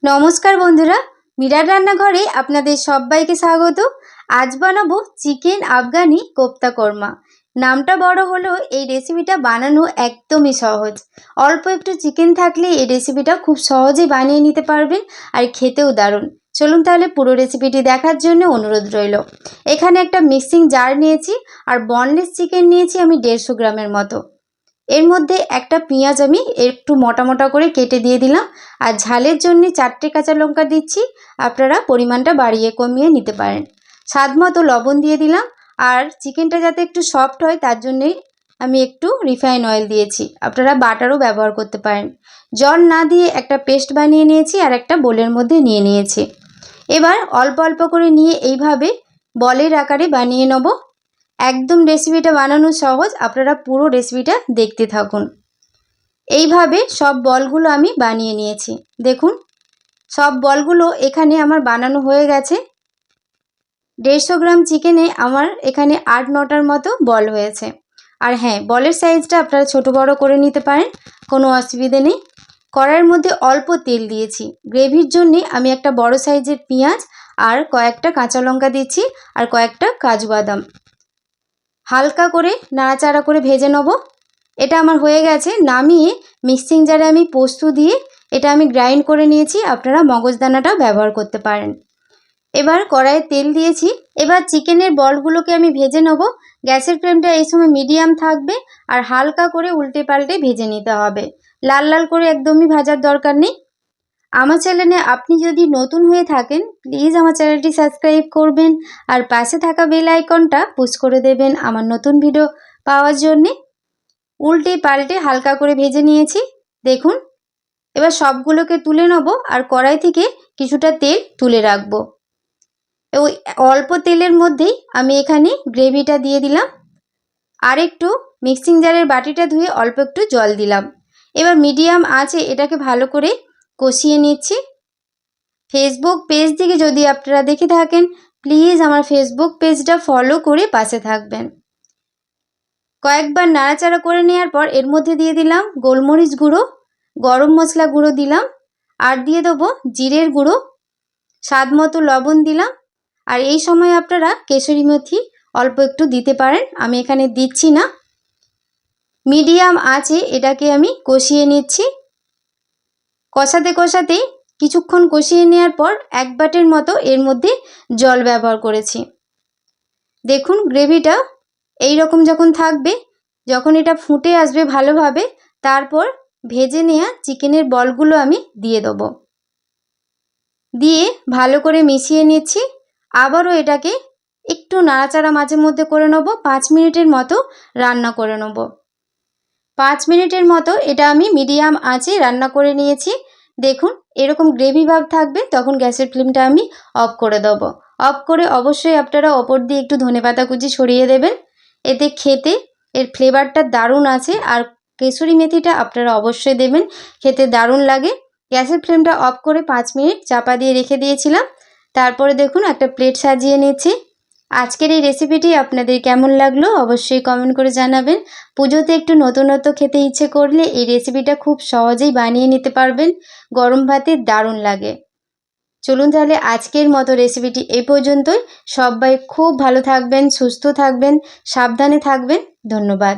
নমস্কার বন্ধুরা, মিরার রান্নাঘরে আপনাদের সবাইকে স্বাগত। আজ বানাবো চিকেন আফগানি কোপ্তা কোরমা। নামটা বড় হলেও এই রেসিপিটা বানানো একদমই সহজ। অল্প একটু চিকেন থাকলে এই রেসিপিটা খুব সহজেই বানিয়ে নিতে পারবেন আর খেতেও দারুণ। চলুন তাহলে পুরো রেসিপিটি দেখার জন্য অনুরোধ রইল। এখানে একটা মিক্সিং জার নিয়েছি আর বনলেস চিকেন নিয়েছি আমি 150 গ্রামের মতো। এর মধ্যে একটা পেঁয়াজ আমি একটু মোটা মোটা করে কেটে দিয়ে দিলাম আর ঝালের জন্য 4টে কাঁচা লঙ্কা দিচ্ছি। আপনারা পরিমাণটা বাড়িয়ে কমিয়ে নিতে পারেন। স্বাদ মতো লবণ দিয়ে দিলাম আর চিকেনটা যাতে একটু সফট হয় তার জন্যই আমি একটু রিফাইন অয়েল দিয়েছি। আপনারা বাটারও ব্যবহার করতে পারেন। জল না দিয়ে একটা পেস্ট বানিয়ে নিয়েছি আর একটা বোলের মধ্যে নিয়ে নিয়েছি। এবার অল্প অল্প করে নিয়ে এইভাবে বলের আকারে বানিয়ে নেব। একদম রেসিপিটা বানানো সহজ, আপনারা পুরো রেসিপিটা দেখতে থাকুন। এইভাবে সব বলগুলো আমি বানিয়ে নিয়েছি। দেখুন সব বলগুলো এখানে আমার বানানো হয়ে গেছে। 150 গ্রাম চিকেনে আমার এখানে 8-9টার মতো বল হয়েছে। আর হ্যাঁ, বলের সাইজটা আপনারা ছোট বড় করে নিতে পারেন, কোনো অসুবিধে নেই। কড়াইয়ের মধ্যে অল্প তেল দিয়েছি। গ্রেভির জন্যে আমি একটা বড় সাইজের পেঁয়াজ আর কয়েকটা কাঁচা লঙ্কা দিচ্ছি আর কয়েকটা কাজু বাদাম হালকা করে নাড়াচাড়া করে ভেজে নেব। এটা আমার হয়ে গেছে। নামিয়ে মিক্সিং জারে আমি পোস্ত দিয়ে এটা আমি গ্রাইন্ড করে নিয়েছি। আপনারা মগজদানাটাও ব্যবহার করতে পারেন। এবার কড়াইয়ে তেল দিয়েছি। এবার চিকেনের বলগুলোকে আমি ভেজে নেব। গ্যাসের ফ্লেমটা এই সময় মিডিয়াম থাকবে আর হালকা করে উল্টে পাল্টে ভেজে নিতে হবে। লাল লাল করে একদমই ভাজার দরকার নেই। আমার চ্যানেলে আপনি যদি নতুন হয়ে থাকেন প্লিজ আমার চ্যানেলটি সাবস্ক্রাইব করবেন আর পাশে থাকা বেল আইকনটা পুশ করে দেবেন আমার নতুন ভিডিও পাওয়ার জন্যে। উল্টে পাল্টে হালকা করে ভেজে নিয়েছি। দেখুন এবার সবগুলোকে তুলে নেব আর কড়াই থেকে কিছুটা তেল তুলে রাখবো। ওই অল্প তেলের মধ্যেই আমি এখানে গ্রেভিটা দিয়ে দিলাম আর একটু মিক্সিং জারের বাটিটা ধুয়ে অল্প একটু জল দিলাম। এবার মিডিয়াম আঁচে এটাকে ভালো করে কষিয়ে নিচ্ছি। ফেসবুক পেজ থেকে যদি আপনারা দেখে থাকেন প্লিজ আমার ফেসবুক পেজটা ফলো করে পাশে থাকবেন। কয়েকবার নাড়াচাড়া করে নেওয়ার পর এর মধ্যে দিয়ে দিলাম গোলমরিচ গুঁড়ো, গরম মশলা গুঁড়ো দিলাম আর দিয়ে দেবো জিরের গুঁড়ো, স্বাদ মতো লবণ দিলাম। আর এই সময় আপনারা কেশরি মেথি অল্প একটু দিতে পারেন, আমি এখানে দিচ্ছি না। মিডিয়াম আঁচে এটাকে আমি কষিয়ে নিচ্ছি। কষাতে কষাতে কিছুক্ষণ কষিয়ে নেওয়ার পর 1 বাটির মতো এর মধ্যে জল ব্যবহার করেছি। দেখুন গ্রেভিটা এই রকম যখন থাকবে, যখন এটা ফুটে আসবে ভালোভাবে, তারপর ভেজে নেওয়া চিকেনের বলগুলো আমি দিয়ে দেবো। দিয়ে ভালো করে মিশিয়ে নিচ্ছি। আবারও এটাকে একটু নাড়াচাড়া মাঝে মধ্যে করে নেব। 5 মিনিটের মতো রান্না করে নেব। 5 মিনিটের মতো এটা আমি মিডিয়াম আঁচে রান্না করে নিয়েছি। দেখুন এরকম গ্রেভি ভাব থাকবে, তখন গ্যাসের ফ্লেমটা আমি অফ করে দেব। অফ করে অবশ্যই আপনারা ওপর দিয়ে একটু ধনেপাতা কুচি ছড়িয়ে দেবেন। এতে খেতে এর ফ্লেভারটা দারুণ আছে আর কেশরি মেথিটা আপনারা অবশ্যই দেবেন, খেতে দারুণ লাগে। গ্যাসের ফ্লেমটা অফ করে 5 মিনিট চাপা দিয়ে রেখে দিয়েছিলাম। তারপরে দেখুন একটা প্লেট সাজিয়ে নিচ্ছি। আজকের এই রেসিপিটি আপনাদের কেমন লাগলো অবশ্যই কমেন্ট করে জানাবেন। পুজোতে একটু নতুনত্ব খেতে ইচ্ছে করলে এই রেসিপিটা খুব সহজেই বানিয়ে নিতে পারবেন। গরম ভাতে দারুণ লাগে। চলুন তাহলে আজকের মতো রেসিপিটি এই পর্যন্তই। সবাই খুব ভালো থাকবেন, সুস্থ থাকবেন, সাবধানে থাকবেন। ধন্যবাদ।